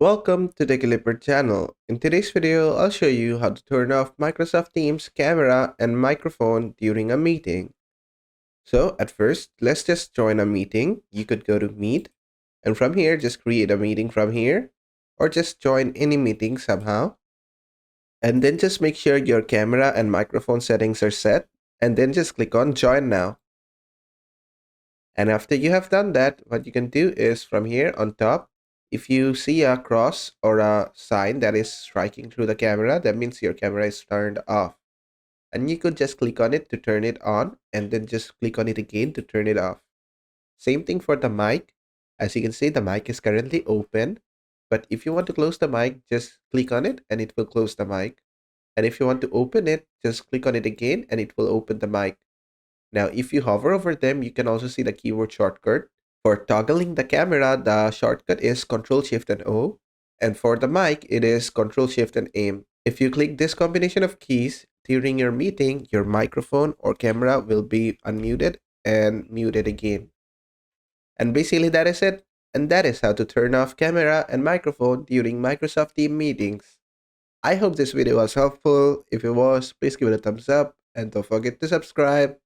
Welcome to the Clipper channel. In today's video, I'll show you how to turn off Microsoft Teams camera and microphone during a meeting. So at first, let's just join a meeting. You could go to Meet, and from here, just create a meeting from here, or just join any meeting somehow. And then just make sure your camera and microphone settings are set, and then just click on Join Now. And after you have done that, what you can do is from here on top, if you see a cross or a sign that is striking through the camera, that means your camera is turned off. And you could just click on it to turn it on and then just click on it again to turn it off. Same thing for the mic. As you can see, the mic is currently open. But if you want to close the mic, just click on it and it will close the mic. And if you want to open it, just click on it again and it will open the mic. Now, if you hover over them, you can also see the keyboard shortcut. For toggling the camera, the shortcut is Ctrl Shift and O. And for the mic, it is Ctrl Shift and Aim. If you click this combination of keys during your meeting, your microphone or camera will be unmuted and muted again. And basically that is it. And that is how to turn off camera and microphone during Microsoft Teams meetings. I hope this video was helpful. If it was, please give it a thumbs up and don't forget to subscribe.